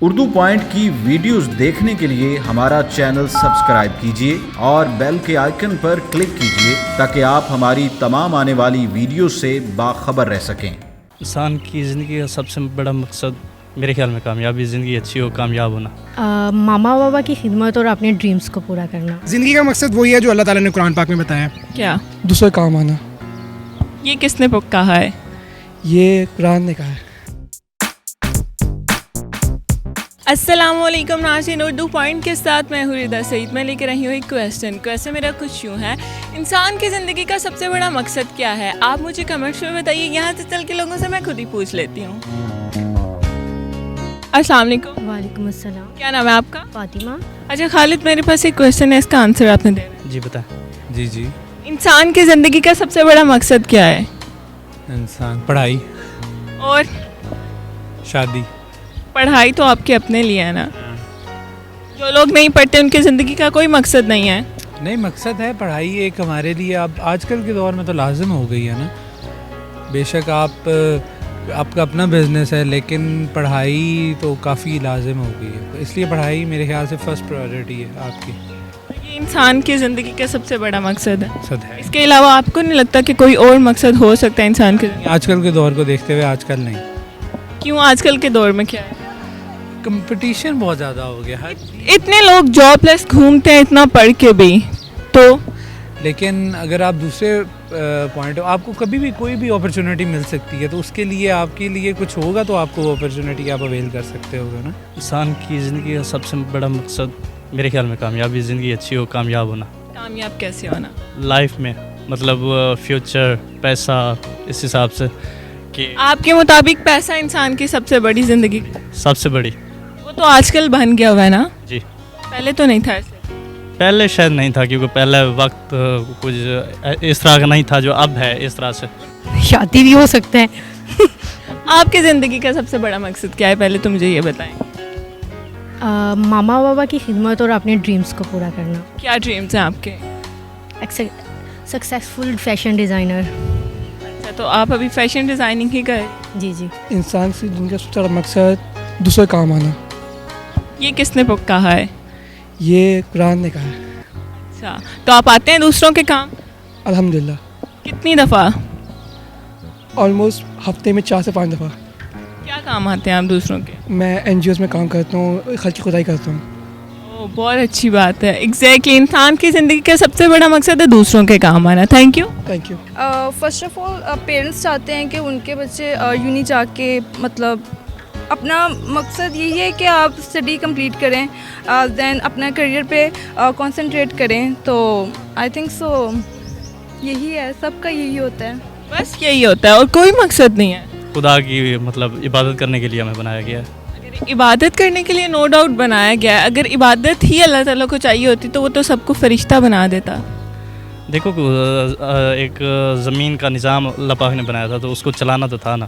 Urdu point کی videos دیکھنے کے لیے ہمارا چینل سبسکرائب کیجیے اور بیل کے آئیکن پر کلک کیجیے تاکہ آپ ہماری تمام آنے والی ویڈیوز سے باخبر رہ سکیں۔ انسان کی زندگی کا سب سے بڑا مقصد میرے خیال میں کامیابی، زندگی اچھی ہو، کامیاب ہونا، ماما بابا کی خدمت اور اپنے ڈریمز کو پورا کرنا۔ زندگی کا مقصد وہی ہے جو اللہ تعالیٰ نے قرآن پاک میں بتایا ہے۔ کیا؟ دوسرے کام آنا۔ یہ کس نے کہا ہے؟ یہ قرآن نے کہا ہے۔ السلام علیکم ناظرین، اردو پوائنٹ کے ساتھ میں ہوں ردا سعید۔ میں لے کے رہی ہوں ایک کویسچن میرا کچھ یوں ہے، انسان کی زندگی کا سب سے بڑا مقصد کیا ہے؟ آپ مجھے کمنٹس میں بتائیے، یہاں سے چل کے لوگوں سے میں خود ہی پوچھ لیتی ہوں۔ السلام علیکم۔ وعلیکم السلام۔ کیا نام ہے آپ کا؟ فاطمہ۔ اچھا خالد، میرے پاس ایک کویسچن ہے، اس کا آنسر آپ نے دینا ہے۔ جی بتائیں۔ جی انسان کی زندگی کا سب سے بڑا مقصد کیا ہے؟ انسان پڑھائی اور شادی۔ پڑھائی تو آپ کے اپنے لیے ہے نا، جو لوگ نہیں پڑھتے ان کی زندگی کا کوئی مقصد نہیں ہے۔ نہیں، مقصد ہے پڑھائی، ایک ہمارے لیے اب آج کل کے دور میں تو لازم ہو گئی ہے نا۔ بے شک آپ کا اپنا بزنس ہے، لیکن پڑھائی تو کافی لازم ہو گئی ہے، اس لیے پڑھائی میرے خیال سے فرسٹ پرائیورٹی ہے آپ کی۔ یہ انسان کی زندگی کا سب سے بڑا مقصد ہے۔ مقصد ہے، اس کے علاوہ آپ کو نہیں لگتا کہ کوئی اور مقصد ہو سکتا ہے انسان کے؟ آج کل کے دور کو دیکھتے ہوئے آج کل نہیں۔ کیوں؟ آج کل کے دور میں کیا ہے؟ کمپٹیشن بہت زیادہ ہو گیا ہے، اتنے لوگ جاب لیس گھومتے ہیں اتنا پڑھ کے بھی، تو لیکن اگر آپ دوسرے پوائنٹ، آپ کو کبھی بھی کوئی بھی اپرچونیٹی مل سکتی ہے، تو اس کے لیے آپ کے لیے کچھ ہوگا تو آپ کو وہ اپرچونیٹی آپ اویل کر سکتے ہوگا نا۔ انسان کی زندگی کا سب سے بڑا مقصد میرے خیال میں کامیابی، زندگی اچھی ہو، کامیاب ہونا کامیاب کیسے ہونا؟ لائف میں، مطلب فیوچر، پیسہ، اس حساب سے کہ آپ کے مطابق پیسہ انسان کی سب سے بڑی زندگی؟ سب سے بڑی۔ وہ تو آج کل بن گیا ہوا ہے نا، جی پہلے تو نہیں تھا ایسے۔ پہلے شاید نہیں تھا، کیونکہ پہلے وقت کچھ اس طرح کا نہیں تھا جو اب ہے اس طرح سے۔ شادی بھی ہو سکتا ہے۔ آپ کی زندگی کا سب سے بڑا مقصد کیا ہے؟ پہلے تو مجھے یہ بتائیں۔ ماما بابا کی خدمت اور اپنے ڈریمز کو پورا کرنا۔ کیا ڈریمز ہیں آپ کے؟ Successful fashion designer. اچھا، تو آپ ابھی فیشن ڈیزائننگ ہی کر؟ جی جی۔ انسان کی زندگی کا سب سے بڑا مقصد دوسرے کام آنا۔ یہ کس نے کہا ہے؟ یہ قرآن نے کہا ہے۔ اچھا، تو آپ آتے ہیں دوسروں کے کام؟ الحمدللہ کتنی دفعہ؟ آلموسٹ ہفتے میں 4 سے 5 دفعہ۔ کیا کام آتے ہیں آپ دوسروں کے؟ میں NGOs میں کام کرتا ہوں، خرچ کی خدائی کرتا ہوں۔ اوہ، بہت اچھی بات ہے۔ ایگزیکٹلی، انسان کی زندگی کا سب سے بڑا مقصد ہے دوسروں کے کام آنا۔ Thank you. Thank you. First of all parents چاہتے ہیں کہ ان کے بچے یونی جا کے، مطلب اپنا مقصد یہی ہے کہ آپ اسٹڈی کمپلیٹ کریں، دین اپنا کریئر پہ کنسنٹریٹ کریں، تو آئی تھنک سو یہی ہے، سب کا یہی ہوتا ہے۔ بس یہی ہوتا ہے اور کوئی مقصد نہیں ہے۔ خدا کی مطلب عبادت کرنے کے لیے ہمیں بنایا گیا ہے۔ اگر عبادت کرنے کے لیے نو ڈاؤٹ بنایا گیا ہے، اگر عبادت ہی اللہ تعالیٰ کو چاہیے ہوتی تو وہ تو سب کو فرشتہ بنا دیتا۔ دیکھو ایک زمین کا نظام اللہ پاک نے بنایا تھا، تو اس کو چلانا تو تھا نا،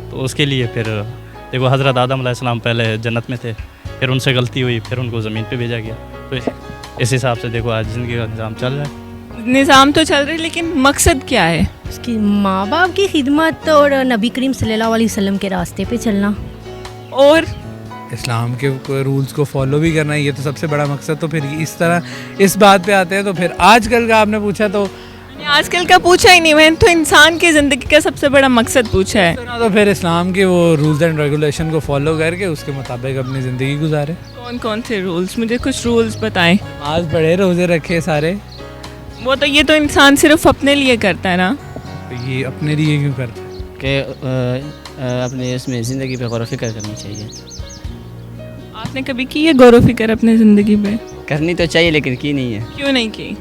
تو اس کے لیے پھر دیکھو حضرت آدم علیہ السلام پہلے جنت میں تھے، پھر ان سے غلطی ہوئی، پھر ان کو زمین پہ بھیجا گیا، تو اس حساب سے دیکھو آج زندگی کا نظام چل رہا ہے۔ نظام تو چل رہا ہے، لیکن مقصد کیا ہے؟ اس کی ماں باپ کی خدمت اور نبی کریم صلی اللہ علیہ وسلم کے راستے پہ چلنا، اور اسلام کے رولز کو فالو بھی کرنا ہے، یہ تو سب سے بڑا مقصد۔ تو پھر اس طرح اس بات پہ آتے ہیں، تو پھر آج کل کا آپ نے پوچھا تو آج کل کا پوچھا ہی نہیں، میں نے تو انسان کی زندگی کا سب سے بڑا مقصد پوچھا ہے۔ تو پھر اسلام کے وہ رولز اینڈ ریگولیشن کو فالو کر کے اس کے مطابق اپنی زندگی گزارے۔ کون کون سے رولز؟ مجھے کچھ رولز بتائیں۔ نماز پڑھے، روزے رکھے سارے۔ وہ تو یہ تو انسان صرف اپنے لیے کرتا ہے نا۔ یہ اپنے لیے کیوں کرتے ہیں؟ کہ اپنے اس میں زندگی پہ غور و فکر کرنی چاہیے۔ آپ نے کبھی کی ہے غور و فکر اپنے زندگی پہ؟ کرنی تو چاہیے لیکن کی نہیں ہے، کیوں نہیں کی؟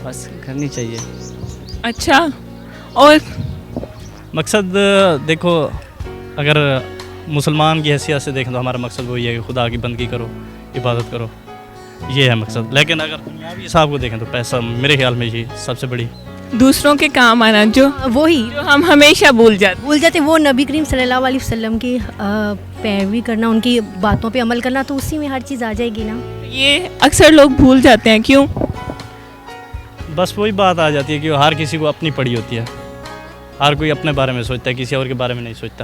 بس کرنی چاہیے۔ اچھا، اور مقصد دیکھو، اگر مسلمان کی حیثیت سے دیکھیں تو ہمارا مقصد وہی ہے کہ خدا کی بندگی کرو، عبادت کرو، یہ ہے مقصد۔ لیکن اگر دنیاوی حساب کو دیکھیں تو پیسہ میرے خیال میں یہ سب سے بڑی۔ دوسروں کے کام آنا، جو وہی ہم ہمیشہ بھول جاتے، وہ نبی کریم صلی اللہ علیہ وسلم کی پیروی کرنا، ان کی باتوں پہ عمل کرنا، تو اسی میں ہر چیز آ جائے گی نا۔ یہ اکثر لوگ بھول جاتے ہیں۔ کیوں؟ بس وہی بات آ جاتی ہے کہ ہر کسی کو اپنی پڑی ہوتی ہے، ہر کوئی اپنے بارے میں سوچتا ہے، کسی اور کے بارے میں نہیں سوچتا۔